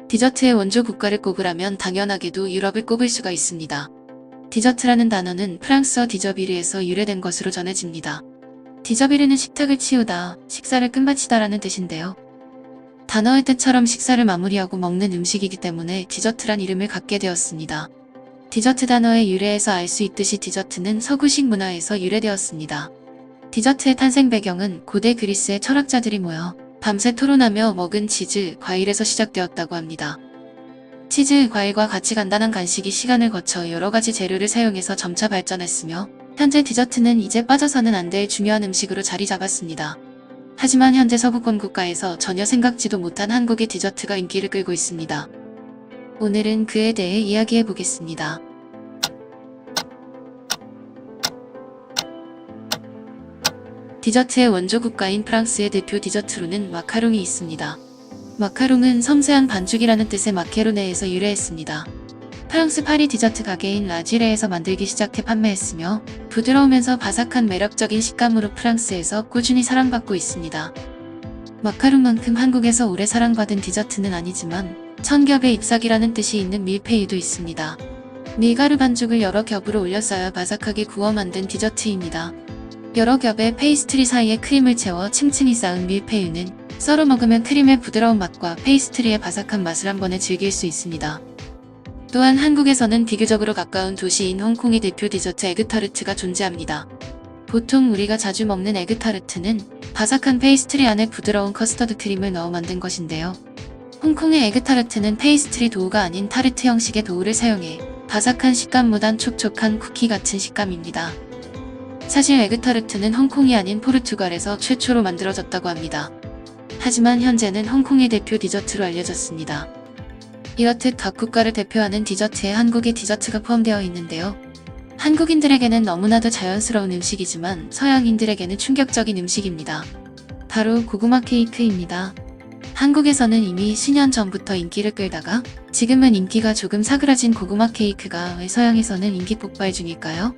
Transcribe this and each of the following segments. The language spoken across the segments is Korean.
디저트의 원조 국가를 꼽으라면 당연하게도 유럽을 꼽을 수가 있습니다. 디저트라는 단어는 프랑스어 디저비르에서 유래된 것으로 전해집니다. 디저비르는 식탁을 치우다, 식사를 끝마치다라는 뜻인데요. 단어의 뜻처럼 식사를 마무리하고 먹는 음식이기 때문에 디저트란 이름을 갖게 되었습니다. 디저트 단어의 유래에서 알 수 있듯이 디저트는 서구식 문화에서 유래되었습니다. 디저트의 탄생 배경은 고대 그리스의 철학자들이 모여 밤새 토론하며 먹은 치즈, 과일에서 시작되었다고 합니다. 치즈, 과일과 같이 간단한 간식이 시간을 거쳐 여러가지 재료를 사용해서 점차 발전했으며 현재 디저트는 이제 빠져서는 안 될 중요한 음식으로 자리 잡았습니다. 하지만 현재 서구권 국가에서 전혀 생각지도 못한 한국의 디저트가 인기를 끌고 있습니다. 오늘은 그에 대해 이야기해 보겠습니다. 디저트의 원조 국가인 프랑스의 대표 디저트로는 마카롱이 있습니다. 마카롱은 섬세한 반죽이라는 뜻의 마케로네에서 유래했습니다. 프랑스 파리 디저트 가게인 라지레에서 만들기 시작해 판매했으며 부드러우면서 바삭한 매력적인 식감으로 프랑스에서 꾸준히 사랑받고 있습니다. 마카롱만큼 한국에서 오래 사랑받은 디저트는 아니지만 천겹의 잎사귀라는 뜻이 있는 밀푀유도 있습니다. 밀가루 반죽을 여러 겹으로 올려 쌓아 바삭하게 구워 만든 디저트입니다. 여러 겹의 페이스트리 사이에 크림을 채워 층층이 쌓은 밀푀유는 썰어 먹으면 크림의 부드러운 맛과 페이스트리의 바삭한 맛을 한 번에 즐길 수 있습니다. 또한 한국에서는 비교적으로 가까운 도시인 홍콩의 대표 디저트 에그타르트가 존재합니다. 보통 우리가 자주 먹는 에그타르트는 바삭한 페이스트리 안에 부드러운 커스터드 크림을 넣어 만든 것인데요. 홍콩의 에그타르트는 페이스트리 도우가 아닌 타르트 형식의 도우를 사용해 바삭한 식감보단 촉촉한 쿠키 같은 식감입니다. 사실 에그타르트는 홍콩이 아닌 포르투갈에서 최초로 만들어졌다고 합니다. 하지만 현재는 홍콩의 대표 디저트로 알려졌습니다. 이렇듯 각 국가를 대표하는 디저트에 한국의 디저트가 포함되어 있는데요. 한국인들에게는 너무나도 자연스러운 음식이지만 서양인들에게는 충격적인 음식입니다. 바로 고구마 케이크입니다. 한국에서는 이미 수년 전부터 인기를 끌다가 지금은 인기가 조금 사그라진 고구마 케이크가 왜 서양에서는 인기 폭발 중일까요?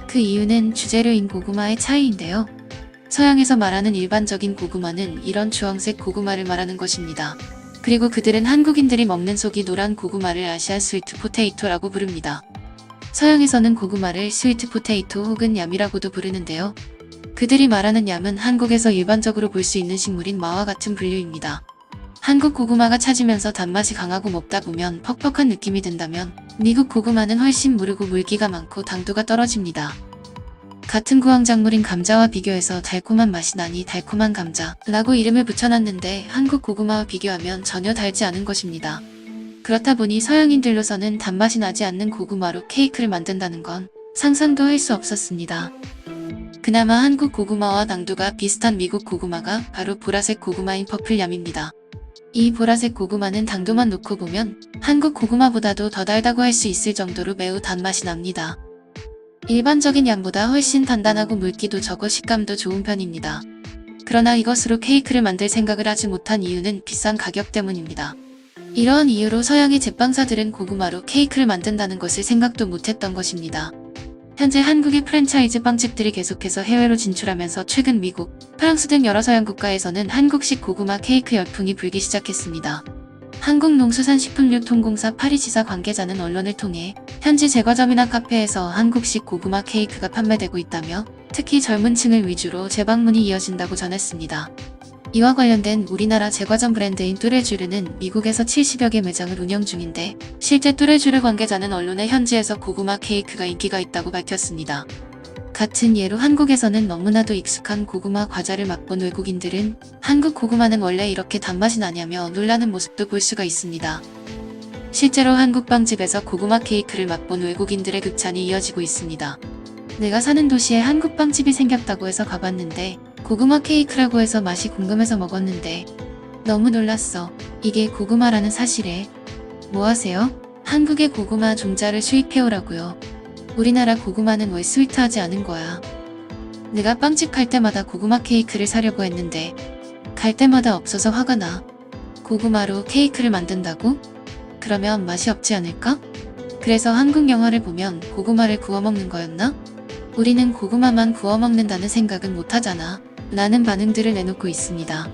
그 이유는 주재료인 고구마의 차이인데요. 서양에서 말하는 일반적인 고구마는 이런 주황색 고구마를 말하는 것입니다. 그리고 그들은 한국인들이 먹는 속이 노란 고구마를 아시안 스위트 포테이토라고 부릅니다. 서양에서는 고구마를 스위트 포테이토 혹은 얌이라고도 부르는데요. 그들이 말하는 얌은 한국에서 일반적으로 볼 수 있는 식물인 마와 같은 분류입니다. 한국 고구마가 차지면서 단맛이 강하고 먹다 보면 퍽퍽한 느낌이 든다면 미국 고구마는 훨씬 무르고 물기가 많고 당도가 떨어집니다. 같은 구황작물인 감자와 비교해서 달콤한 맛이 나니 달콤한 감자라고 이름을 붙여놨는데 한국 고구마와 비교하면 전혀 달지 않은 것입니다. 그렇다 보니 서양인들로서는 단맛이 나지 않는 고구마로 케이크를 만든다는 건 상상도 할 수 없었습니다. 그나마 한국 고구마와 당도가 비슷한 미국 고구마가 바로 보라색 고구마인 퍼플얌입니다. 이 보라색 고구마는 당도만 놓고 보면 한국 고구마보다도 더 달다고 할 수 있을 정도로 매우 단맛이 납니다. 일반적인 얌보다 훨씬 단단하고 물기도 적어 식감도 좋은 편입니다. 그러나 이것으로 케이크를 만들 생각을 하지 못한 이유는 비싼 가격 때문입니다. 이러한 이유로 서양의 제빵사들은 고구마로 케이크를 만든다는 것을 생각도 못했던 것입니다. 현재 한국의 프랜차이즈 빵집들이 계속해서 해외로 진출하면서 최근 미국, 프랑스 등 여러 서양 국가에서는 한국식 고구마 케이크 열풍이 불기 시작했습니다. 한국농수산식품유통공사 파리지사 관계자는 언론을 통해 현지 제과점이나 카페에서 한국식 고구마 케이크가 판매되고 있다며 특히 젊은 층을 위주로 재방문이 이어진다고 전했습니다. 이와 관련된 우리나라 제과점 브랜드인 뚜레쥬르는 미국에서 70여 개 매장을 운영 중인데 실제 뚜레쥬르 관계자는 언론에 현지에서 고구마 케이크가 인기가 있다고 밝혔습니다. 같은 예로 한국에서는 너무나도 익숙한 고구마 과자를 맛본 외국인들은 한국 고구마는 원래 이렇게 단맛이 나냐며 놀라는 모습도 볼 수가 있습니다. 실제로 한국 빵집에서 고구마 케이크를 맛본 외국인들의 극찬이 이어지고 있습니다. 내가 사는 도시에 한국 빵집이 생겼다고 해서 가봤는데 고구마 케이크라고 해서 맛이 궁금해서 먹었는데 너무 놀랐어. 이게 고구마라는 사실에. 뭐 하세요? 한국의 고구마 종자를 수입해오라고요. 우리나라 고구마는 왜 스위트하지 않은 거야. 내가 빵집 갈 때마다 고구마 케이크를 사려고 했는데 갈 때마다 없어서 화가 나. 고구마로 케이크를 만든다고? 그러면 맛이 없지 않을까? 그래서 한국 영화를 보면 고구마를 구워 먹는 거였나? 우리는 고구마만 구워 먹는다는 생각은 못하잖아. 라는 반응들을 내놓고 있습니다.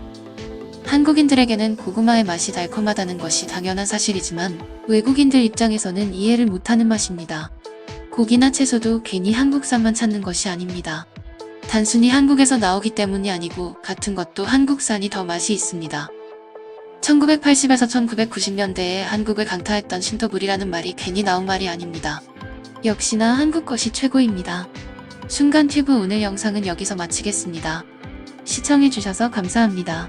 한국인들에게는 고구마의 맛이 달콤하다는 것이 당연한 사실이지만 외국인들 입장에서는 이해를 못하는 맛입니다. 고기나 채소도 괜히 한국산만 찾는 것이 아닙니다. 단순히 한국에서 나오기 때문이 아니고 같은 것도 한국산이 더 맛이 있습니다. 1980에서 1990년대에 한국을 강타했던 신토불이라는 말이 괜히 나온 말이 아닙니다. 역시나 한국 것이 최고입니다. 순간튜브 오늘 영상은 여기서 마치겠습니다. 시청해주셔서 감사합니다.